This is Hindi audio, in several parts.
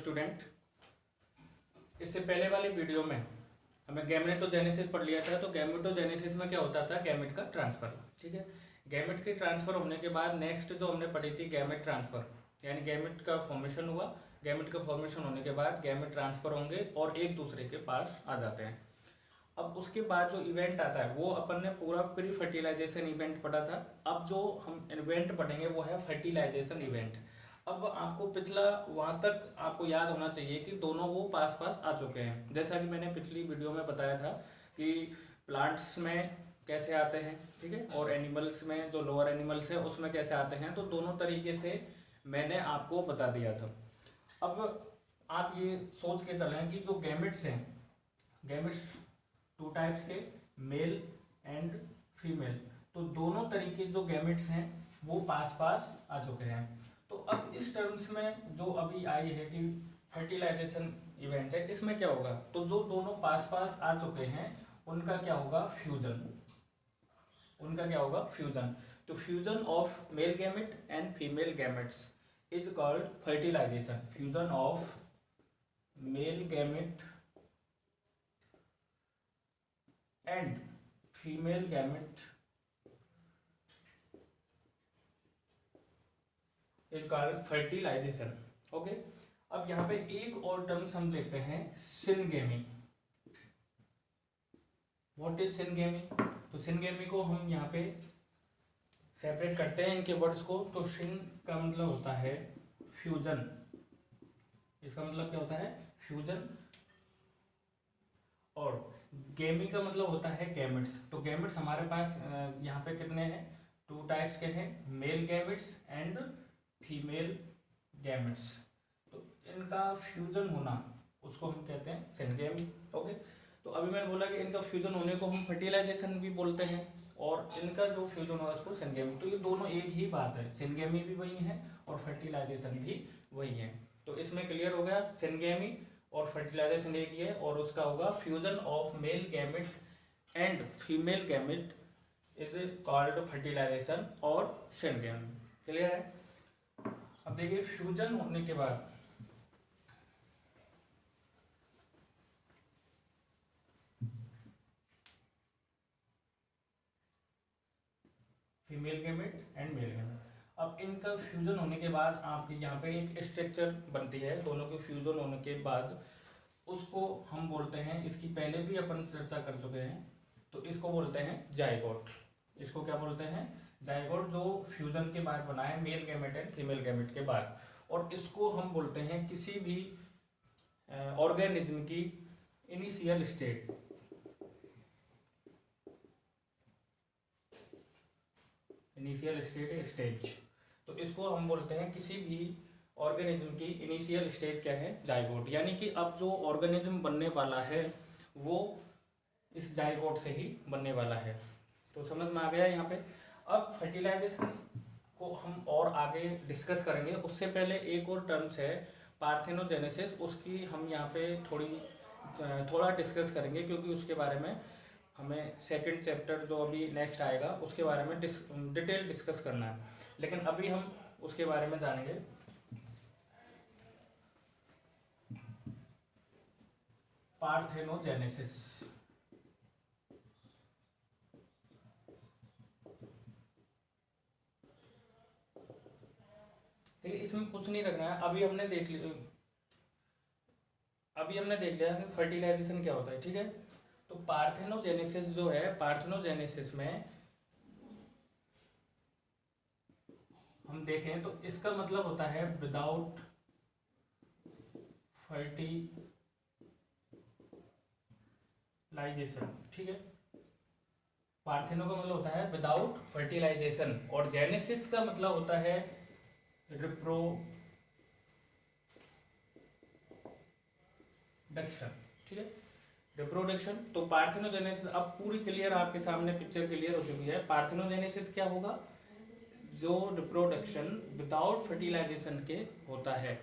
स्टूडेंट, इससे पहले वाली वीडियो में हमें गैमेटोजेनेसिस पढ़ लिया था। तो गैमेटोजेनेसिस में क्या होता था, गैमेट का ट्रांसफर। ठीक है, गैमेट के ट्रांसफर होने के बाद नेक्स्ट जो हमने पढ़ी थी गैमेट ट्रांसफर, यानी गैमेट का फॉर्मेशन हुआ। गैमेट का फॉर्मेशन होने के बाद गैमेट ट्रांसफर होंगे और एक दूसरे के पास आ जाते हैं। अब उसके बाद जो इवेंट आता है वो अपन ने पूरा प्री फर्टिलाइजेशन इवेंट पढ़ा था। अब जो हम इवेंट पढ़ेंगे वो है फर्टिलाइजेशन इवेंट। अब आपको पिछला वहाँ तक आपको याद होना चाहिए कि दोनों वो पास पास आ चुके हैं। जैसा कि मैंने पिछली वीडियो में बताया था कि प्लांट्स में कैसे आते हैं, ठीक है, और एनिमल्स में जो लोअर एनिमल्स है उसमें कैसे आते हैं। तो दोनों तरीके से मैंने आपको बता दिया था। अब आप ये सोच के चलें कि जो गैमेट्स हैं, गैमेट्स टू टाइप्स के, मेल एंड फीमेल, तो दोनों तरीके जो गैमेट्स हैं वो पास पास आ चुके हैं। तो अब इस टर्म्स में जो अभी आई है कि फर्टिलाइजेशन इवेंट है, इसमें क्या होगा, तो जो दोनों पास पास आ चुके हैं उनका क्या होगा, फ्यूजन। उनका क्या होगा, फ्यूजन। तो fusion of male gamete and female gametes is called fertilization. Fusion of male gamete and female gamete is called fertilization. Okay, अब यहाँ पे एक और टर्म्स हम देखते हैं, सिनगेमी। What is syngamy? तो सिनगेमी को हम यहाँ पे सेपरेट करते हैं इनके वर्ड्स को। तो सिन का मतलब होता है फ्यूजन, इसका मतलब क्या होता है, फ्यूजन। और गेमी का मतलब होता है गैमेट्स। तो गैमेट्स हमारे पास यहाँ पे कितने हैं, टू टाइप्स के हैं, male gametes and female gametes. तो इनका फ्यूजन होना उसको हम कहते हैं सिनगेमी। ओके, तो अभी मैंने बोला कि इनका फ्यूजन होने को हम फर्टिलाइजेशन भी बोलते हैं और इनका जो फ्यूजन होगा उसको सिनगेमी। तो ये दोनों एक ही बात है, सिनगेमी भी वही है और फर्टिलाइजेशन भी वही है। तो इसमें क्लियर हो गया, सिनगेमी और फर्टिलाइजेशन एक ही है और उसका होगा fusion of male gamete and female gamete is called fertilization और सिनगेमी। क्लियर है? अब देखिए, फ्यूजन होने के बाद female gamete and male gamete, अब इनका फ्यूजन होने के बाद आपके यहाँ पे एक स्ट्रक्चर बनती है। दोनों के फ्यूजन होने के बाद उसको हम बोलते हैं, इसकी पहले भी अपन चर्चा कर चुके हैं, तो इसको बोलते हैं जाइगोट। इसको क्या बोलते हैं, जाइगोट, जो फ्यूजन के बाद बना है mail gamete and female gamete के बाद। और इसको हम बोलते हैं किसी भी ऑर्गेनिज्म की initial state. Initial state stage, तो इसको हम बोलते हैं किसी भी ऑर्गेनिज्म की इनिशियल स्टेज क्या है, जाइगोट। यानी कि अब जो ऑर्गेनिज्म बनने वाला है वो इस जाइगोट से ही बनने वाला है। तो समझ में आ गया यहाँ पे। अब फर्टिलाइजेशन को हम और आगे डिस्कस करेंगे, उससे पहले एक और टर्म्स है पार्थेनोजेनेसिस, उसकी हम यहाँ पे थोड़ा डिस्कस करेंगे क्योंकि उसके बारे में हमें सेकंड चैप्टर जो अभी नेक्स्ट आएगा उसके बारे में डिटेल डिस्कस करना है। लेकिन अभी हम उसके बारे में जानेंगे। पार्थेनोजेनेसिस, ठीक है, इसमें कुछ नहीं रखना है। अभी हमने देख लिया कि फर्टिलाइजेशन क्या होता है, ठीक है। तो पार्थेनोजेनेसिस जो है, पार्थेनोजेनेसिस में हम देखें तो इसका मतलब होता है विदाउट फर्टिलाइजेशन, ठीक है। पार्थेनो का मतलब होता है विदाउट फर्टिलाइजेशन और जेनेसिस का मतलब होता है रिप्रोडक्शन, ठीक है, रिप्रोडक्शन। तो पार्थेनोजेनेसिस अब पूरी क्लियर आपके सामने पिक्चर क्लियर हो चुकी है। पार्थेनोजेनेसिस क्या होगा, जो रिप्रोडक्शन विदाउट फर्टिलाइजेशन के होता है।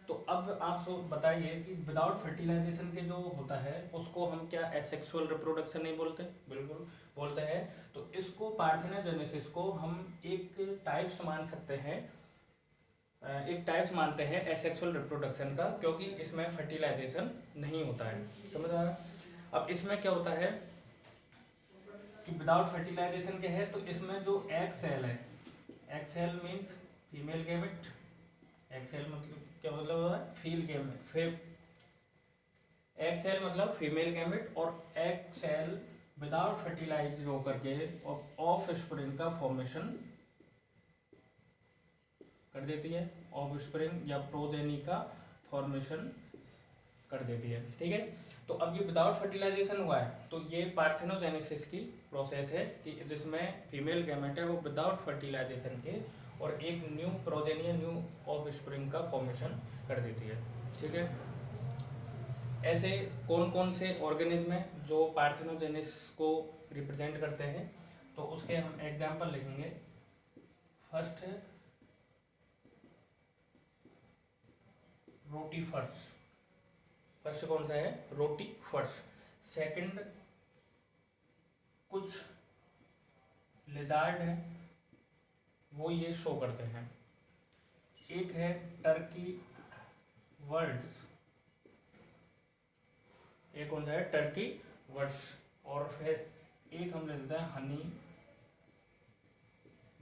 तो अब आप बताइए कि विदाउट फर्टिलाइजेशन के जो होता है उसको हम क्या एसेक्सुअल रिप्रोडक्शन नहीं बोलते? बिल्कुल बोलते हैं। तो इसको पार्थेनोजेनेसिस को हम एक टाइप्स मान सकते हैं एक टाइप्स मानते हैं एसेक्सुअल रिप्रोडक्शन का, क्योंकि इसमें फर्टिलाइजेशन नहीं होता है। समझ आ रहा है? अब इसमें क्या होता है कि विदाउट फर्टिलाइजेशन क्या है, तो इसमें जो एग सेल है, egg cell means female gamete, egg cell मतलब क्या मतलब होता है, फील गैमेट, एग सेल मतलब फीमेल गैमेट, और एग सेल विदाउट फर्टिलाइज होकर के ऑफ स्प्रिंग का फॉर्मेशन कर देती है, ऑफ स्प्रिंग या प्रोजेनी का फॉर्मेशन कर देती है। ठीक है, तो अब ये विदाउट फर्टिलाइजेशन हुआ है, तो ये पार्थेनोजेनेसिस की प्रोसेस है कि जिसमें फीमेल गैमेट है वो विदाउट फर्टिलाइजेशन के और एक new progeny, new of spring का फॉर्मेशन कर देती है। ठीक है, ऐसे कौन कौन से ऑर्गेनिज्म हैं जो पार्थेनोजेनेसिस को रिप्रेजेंट करते हैं, तो उसके हम एग्जाम्पल लिखेंगे। फर्स्ट है रोटीफर्स, फर्स्ट कौन सा है, रोटीफर्स। सेकंड कुछ लिजार्ड हैं, वो ये शो करते हैं। एक है टर्की वर्ड्स, एक कौन सा है, टर्की वर्ड्स। और फिर एक हम ले लेते हैं हनी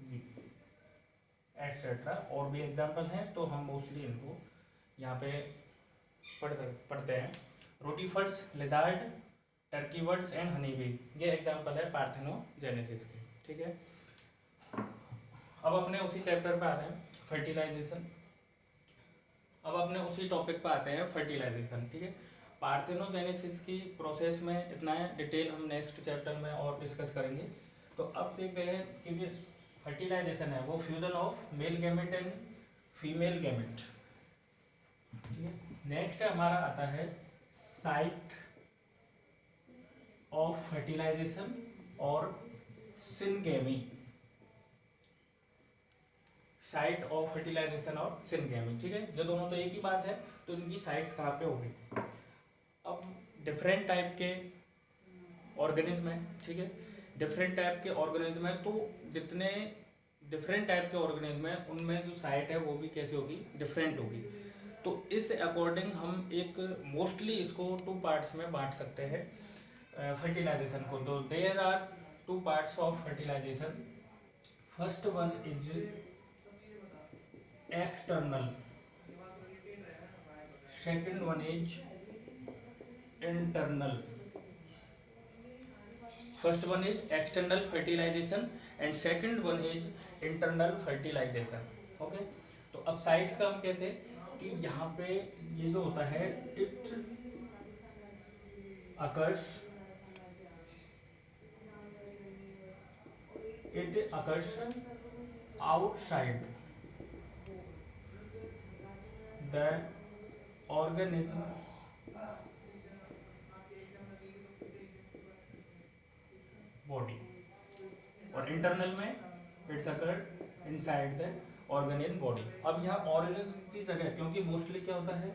बी एटसेट्रा, और भी एग्जाम्पल हैं, तो हम मोस्टली इनको यहाँ पे पढ़ते हैं। Rotifers, lizard, Turkey words and honey bee, ये एग्जाम्पल है पार्थेनोजेनेसिस के। ठीक है, अब अपने उसी चैप्टर पे आते हैं, फर्टिलाइजेशन। अब अपने उसी टॉपिक पे आते हैं, फर्टिलाइजेशन। ठीक है, पार्थेनोजेनेसिस की प्रोसेस में इतना है, डिटेल हम नेक्स्ट चैप्टर में और डिस्कस करेंगे। तो अब देखते हैं कि फर्टिलाइजेशन है वो fusion of male gamete and female gamete. ठीक है, नेक्स्ट हमारा आता है साइट ऑफ फर्टिलाइजेशन और सिनगेमी, साइट ऑफ फर्टिलाइजेशन और सिनगेमी। ठीक है, ये दोनों तो एक ही बात है, तो इनकी साइट्स कहाँ पे होगी। अब डिफरेंट टाइप के ऑर्गेनिज्म है। ठीक है, डिफरेंट टाइप के ऑर्गेनिज्म है, तो जितने डिफरेंट टाइप के ऑर्गेनिज्म है उनमें जो साइट है वो भी कैसे होगी, डिफरेंट होगी। तो इस अकॉर्डिंग हम एक मोस्टली इसको 2 पार्ट्स में बांट सकते हैं फर्टिलाइजेशन को। तो there are 2 parts of fertilization. First one is external, second one is internal. First one is external fertilization and second one is internal fertilization. Okay, तो अब साइट्स का हम कैसे, कि यहाँ पे ये जो होता है, it occurs outside the organism body, और इंटरनल में it's occurred inside the organism body. अब यहाँ ऑर्गेनिज्म की जगह, क्योंकि मोस्टली क्या होता है,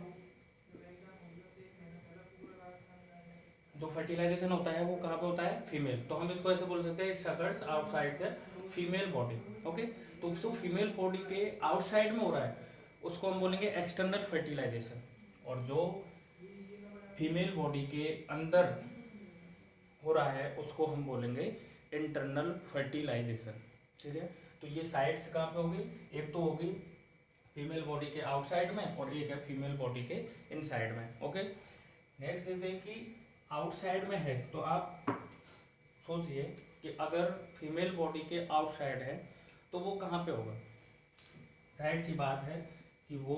जो फर्टिलाइजेशन होता है वो कहाँ पे होता है, फीमेल, तो हम इसको ऐसे बोल सकते हैं it's occurs outside the female body. Okay, तो जो फीमेल बॉडी के आउटसाइड में हो रहा है उसको हम बोलेंगे एक्सटर्नल फर्टिलाइजेशन, और जो फीमेल बॉडी के अंदर हो रहा है उसको हम बोलेंगे इंटरनल फर्टिलाइजेशन। ठीक है, तो ये साइड्स कहाँ पे होगी, एक तो होगी फीमेल बॉडी के आउटसाइड में और एक है फीमेल बॉडी के इनसाइड में। ओके, नेक्स्ट देखते हैं कि आउटसाइड में है, तो आप सोचिए कि अगर फीमेल बॉडी के आउटसाइड है तो वो कहाँ पे होगा, जाहिर सी बात है कि वो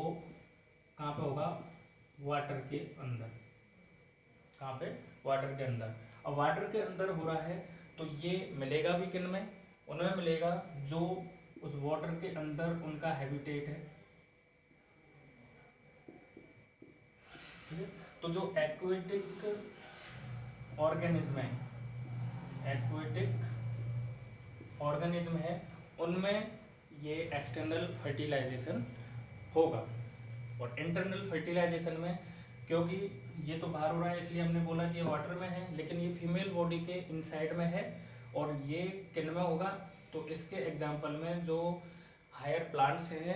कहाँ पे होगा, वाटर के अंदर। कहाँ पे, वाटर के अंदर। अब वाटर के अंदर हो रहा है तो ये मिलेगा भी किन में, उनमें मिलेगा जो उस वाटर के अंदर उनका हैबिटेट है। ठीक है, तो जो एक्वेटिक ऑर्गेनिज्म है, एक्वेटिक ऑर्गेनिज्म है, उनमें ये एक्सटर्नल फर्टिलाइजेशन होगा। और इंटरनल फर्टिलाइजेशन में, क्योंकि ये तो बाहर हो रहा है इसलिए हमने बोला कि ये वाटर में है, लेकिन ये फीमेल बॉडी के इनसाइड में है, और ये किन में होगा, तो इसके एग्जांपल में जो हायर प्लांट्स हैं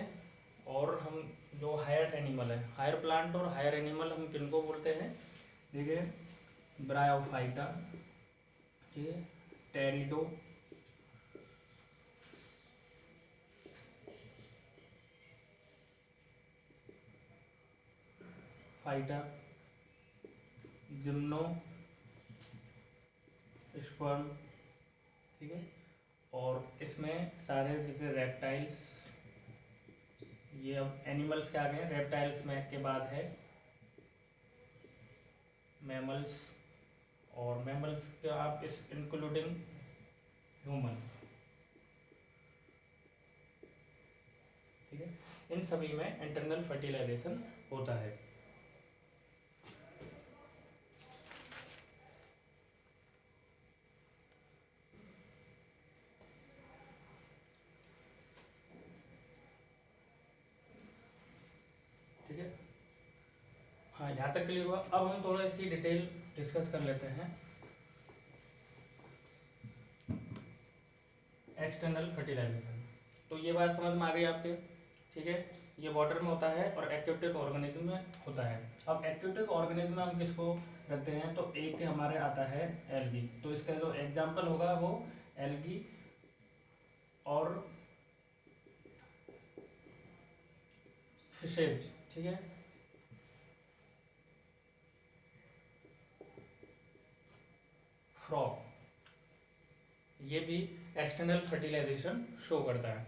और हम जो हायर एनिमल है, हायर प्लांट और हायर एनिमल हम किनको बोलते हैं? देखिए, ब्रायोफाइटा, ठीक है, टेरिडो, फाइटा, जिम्नो स्पर्म, ठीक है। और इसमें सारे जैसे रेप्टाइल्स, ये अब एनिमल्स के आ गए, रेप्टाइल्स में के बाद है मैमल्स, और मैमल्स के आप इस इंक्लूडिंग ह्यूमन, ठीक है। इन सभी में इंटरनल फर्टिलाइजेशन होता है। ठीक है, हाँ, यहाँ तक क्लियर हुआ। अब हम थोड़ा इसकी डिटेल डिस्कस कर लेते हैं। एक्सटर्नल फर्टिलाइजेशन, तो ये बात समझ में आ गई आपके, ठीक है। ये वाटर में होता है और एक्वेटिक ऑर्गेनिज्म में होता है। अब एक्वेटिक ऑर्गेनिज्म में हम किसको रखते हैं? तो एक हमारे आता है एल्गी, तो इसका जो एग्जाम्पल होगा वो एल्गी और फिशेज, ठीक है। फ्रॉग, ये भी एक्सटर्नल फर्टिलाइजेशन शो करता है।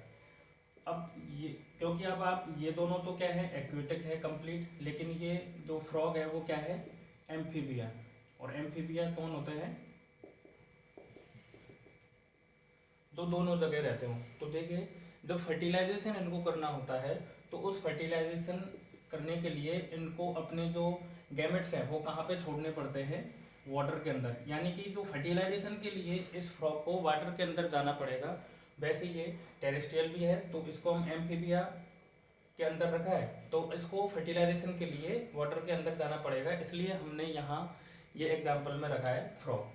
अब ये, क्योंकि अब आप ये दोनों तो क्या है, एक्वेटिक है कंप्लीट, लेकिन ये जो फ्रॉग है वो क्या है, एम्फीबिया। और एम्फीबिया कौन होते हैं? जो दोनों जगह रहते हो। तो देखिए, जब फर्टिलाइजेशन इनको करना होता है तो उस फर्टिलाइजेशन करने के लिए इनको अपने जो गैमेट्स हैं वो कहाँ पे छोड़ने पड़ते हैं? वाटर के अंदर। यानी कि जो फर्टिलाइजेशन के लिए इस फ्रॉग को वाटर के अंदर जाना पड़ेगा। वैसे ये टेरेस्ट्रियल भी है, तो इसको हम एम्फीबिया के अंदर रखा है, तो इसको फर्टिलाइजेशन के लिए वाटर के अंदर जाना पड़ेगा, इसलिए हमने यहाँ ये एग्जाम्पल में रखा है फ्रॉग,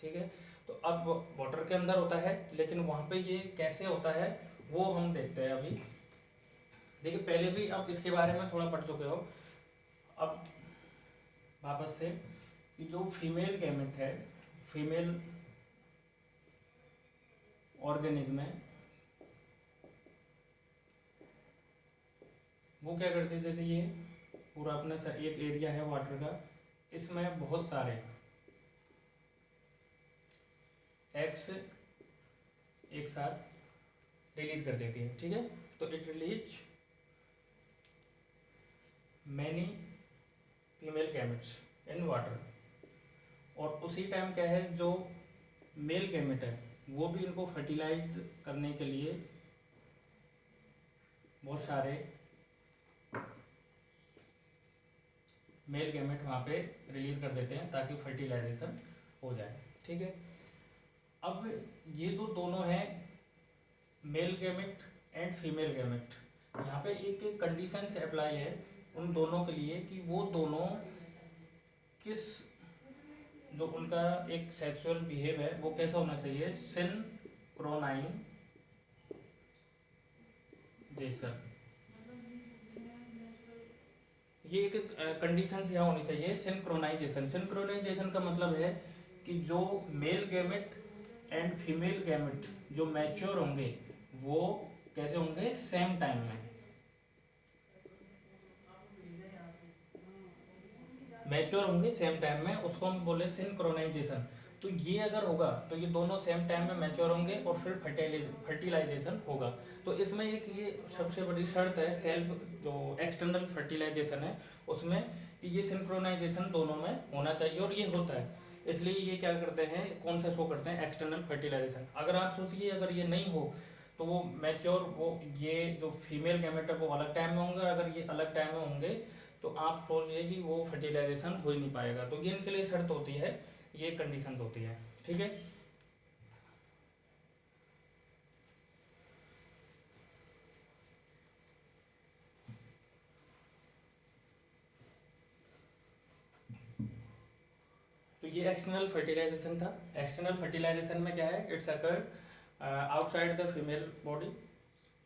ठीक है। तो अब वाटर के अंदर होता है, लेकिन वहाँ पे ये कैसे होता है वो हम देखते हैं अभी। देखिए, पहले भी आप इसके बारे में थोड़ा पढ़ चुके हो। अब वापस से, कि जो फीमेल गैमेट है, फीमेल ऑर्गेनिज्म है, वो क्या करती है, जैसे ये पूरा अपना एक एरिया है वाटर का, इसमें बहुत सारे एग्स एक साथ रिलीज कर देती है, ठीक है। तो it release many female gametes in water. और उसी टाइम क्या है, जो मेल गैमेट है वो भी इनको फर्टिलाइज करने के लिए बहुत सारे मेल गैमेट वहाँ पे रिलीज कर देते हैं ताकि फर्टिलाइजेशन हो जाए, ठीक है। अब ये जो दोनों हैं, mail gamete and female gamete, यहाँ पे एक कंडीशन से अप्लाई है उन दोनों के लिए कि वो दोनों किस, जो उनका एक सेक्सुअल बिहेव है वो कैसा होना चाहिए, सिनक्रोनाइजेशन। ये एक कंडीशंस यहाँ होनी चाहिए, सिंक्रोनाइजेशन। सिंक्रोनाइजेशन का मतलब है कि जो mail gamete and female gamete जो मैच्योर होंगे वो कैसे होंगे, सेम टाइम में मैच्योर होंगे, सेम टाइम में, उसको हम बोले सिंक्रोनाइजेशन। तो ये अगर होगा तो ये दोनों सेम टाइम में मैच्योर होंगे और फिर फर्टिलाइजेशन होगा। तो इसमें एक ये सबसे बड़ी शर्त है सेल्फ जो एक्सटर्नल फर्टिलाइजेशन है उसमें, कि ये सिंक्रोनाइजेशन दोनों में होना चाहिए, और ये होता है। इसलिए ये क्या करते हैं, कौन सा शो करते हैं, एक्सटर्नल फर्टिलाइजेशन। अगर आप सोचिए अगर ये नहीं हो तो वो मैच्योर, वो ये जो फीमेल गैमेट है वो अलग टाइम में होंगे, अगर ये अलग टाइम में होंगे तो आप सोचिए कि वो फर्टिलाइजेशन हो ही नहीं पाएगा। तो ये इनके लिए शर्त होती है, ये कंडीशंस होती है, ठीक है। तो ये एक्सटर्नल फर्टिलाइजेशन था। एक्सटर्नल फर्टिलाइजेशन में क्या है, it's occur outside the female body,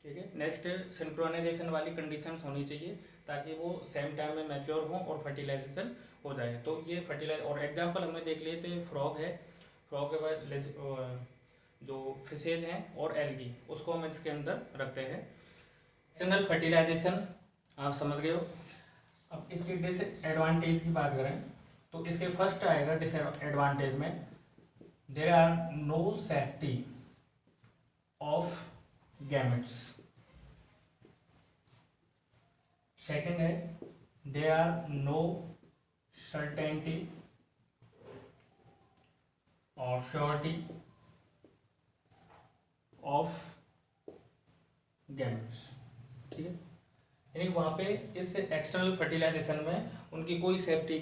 ठीक है। नेक्स्ट सिंक्रोनाइजेशन वाली कंडीशंस होनी चाहिए ताकि वो सेम टाइम में मैच्योर हों और फर्टिलाइजेशन हो जाए। तो ये फर्टिलाइज और एग्जांपल हमने देख लिए थे, फ्रॉग है, फ्रॉग के बाद जो फिशेज हैं और एल्गी, उसको हम इसके अंदर रखते हैं। एक्सटर्नल फर्टिलाइजेशन आप समझ गए हो। अब इसके डिसएडवांटेज की बात करें तो इसके फर्स्ट आएगा डिसएडवांटेज में, there are no safety of gametes. Second है देयर आर नो सर्टेनिटी और श्योरिटी ऑफ गैमेट्स। ठीक है, यानी वहाँ पे इस एक्सटर्नल फर्टिलाइजेशन में उनकी कोई सेफ्टी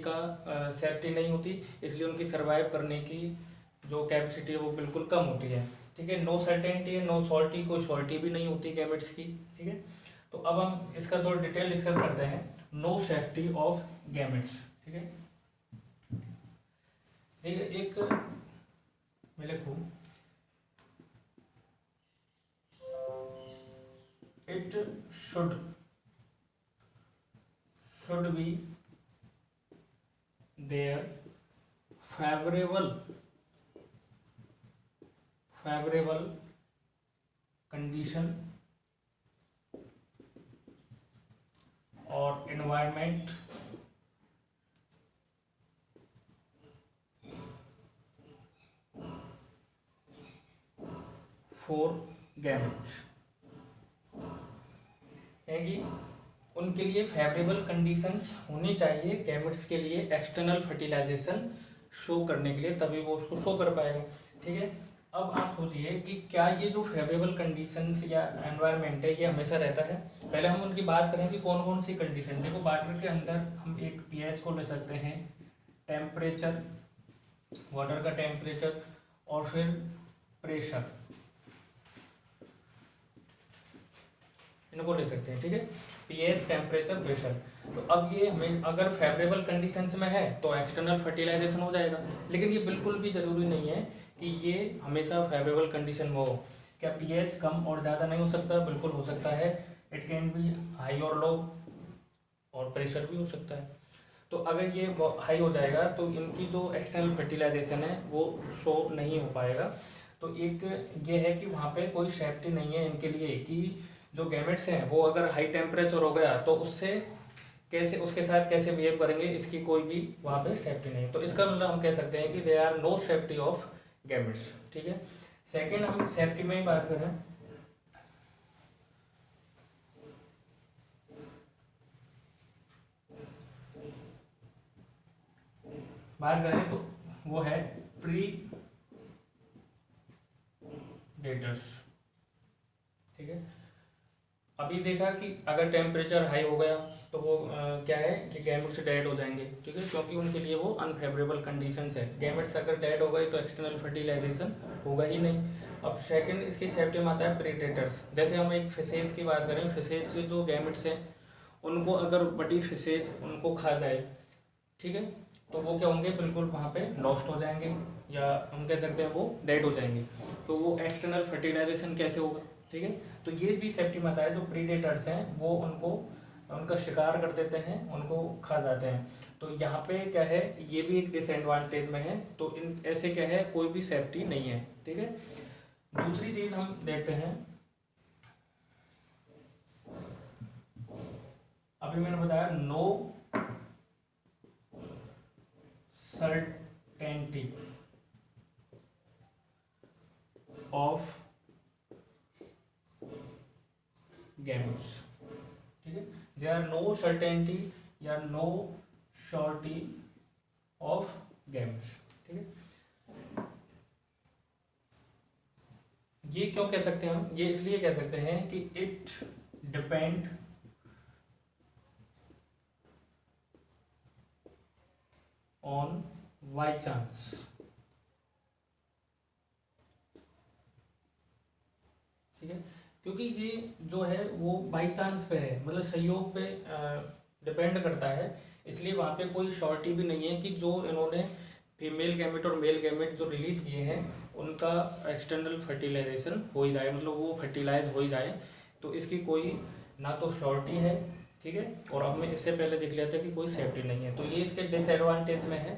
नहीं होती, इसलिए उनकी सर्वाइव करने की जो कैपेसिटी है वो बिल्कुल कम होती है। ठीक है, नो सर्टेनिटी है, नो सॉल्टी, कोई सॉल्टी भी नहीं होती गैमेट्स की। ठीक है, तो अब हम इसका थोड़ा डिटेल डिस्कस करते हैं। No safety of gametes. ठीक है, एक मैं लिखूं, it should be their favorable condition or environment for gametes, है कि उनके लिए फेवरेबल कंडीशंस होनी चाहिए गैमेट्स के लिए एक्सटर्नल फर्टिलाइजेशन शो करने के लिए, तभी वो उसको शो कर पाएगा। ठीक है, अब आप सोचिए कि क्या ये जो फेवरेबल कंडीशंस या एनवायरनमेंट है ये हमेशा रहता है। पहले हम उनकी बात करें कि कौन कौन सी कंडीशन। देखो, वाटर के अंदर हम एक pH को ले सकते हैं, टेम्परेचर, वाटर का टेम्परेचर, और फिर प्रेशर, इनको ले सकते हैं। ठीक है, pH, टेम्परेचर, प्रेशर। तो अब ये हमें अगर फेवरेबल कंडीशंस में है तो एक्सटर्नल फर्टिलाइजेशन हो जाएगा, लेकिन ये बिल्कुल भी ज़रूरी नहीं है कि ये हमेशा फेवरेबल कंडीशन में हो। क्या pH कम और ज़्यादा नहीं हो सकता? बिल्कुल हो सकता है, इट कैन बी हाई और लो, और प्रेशर भी हो सकता है। तो अगर ये हाई हो जाएगा तो इनकी जो एक्सटर्नल फर्टिलाइजेशन है वो शो नहीं हो पाएगा। तो एक ये है कि वहाँ पे कोई सेफ्टी नहीं है इनके लिए कि जो गैमेट्स हैं वो अगर हाई टेम्परेचर हो गया तो उसके साथ कैसे बिहेव करेंगे, इसकी कोई भी वहाँ पे सेफ्टी नहीं। तो इसका मतलब हम कह सकते हैं कि they are no safety of gametes. ठीक है, सेकंड हम सेफ्टी में ही बात करें, तो वो है प्रीडेटर्स। ठीक है, अभी देखा कि अगर टेम्परेचर हाई हो गया तो वो क्या है कि गैमेट्स डेड हो जाएंगे। ठीक है, क्योंकि उनके लिए वो अनफेवरेबल कंडीशंस है। गैमेट्स अगर डेड हो गए तो एक्सटर्नल फर्टिलाइजेशन होगा ही नहीं। अब सेकंड इसकी सेफ्टी में आता है प्रीडेटर्स। जैसे हम एक फिशेज की बात करें, फिशेज के जो गैमेट्स हैं उनको अगर बड़ी फिशेज उनको खा जाए, ठीक है, तो वो क्या होंगे, बिल्कुल वहाँ पे लॉस्ट हो जाएंगे, या हम कह सकते हैं वो डेड हो जाएंगे। तो वो एक्सटर्नल फर्टिलाइजेशन कैसे होगा? ठीक है, तो ये भी सेफ्टी में आता है। जो प्रीडेटर्स हैं वो उनका शिकार कर देते हैं, उनको खा जाते हैं। तो यहाँ पे क्या है, ये भी एक डिसएडवांटेज में है। तो इन ऐसे क्या है, कोई भी सेफ्टी नहीं है। ठीक है, दूसरी चीज हम देखते हैं, अभी मैंने बताया नो certainty of gametes। ठीक है, there are no certainty या no surety of gametes। ठीक है, ये क्यों कह सकते हैं हम? ये इसलिए कह सकते हैं कि it depend on by chance. ठीक है, क्योंकि ये जो है वो बाई चांस पे है, मतलब संयोग पे डिपेंड करता है। इसलिए वहाँ पे कोई श्योरिटी भी नहीं है कि जो इन्होंने फीमेल गैमेट और मेल गैमेट जो रिलीज किए हैं उनका एक्सटर्नल फर्टिलाइजेशन हो ही जाए, मतलब वो फर्टिलाइज हो ही जाए। तो तो इसकी कोई ना तो श्योरिटी है, ठीक है, और अब मैं इससे पहले देख लिया था कि कोई सेफ्टी नहीं है। तो ये इसके डिसएडवांटेज में है।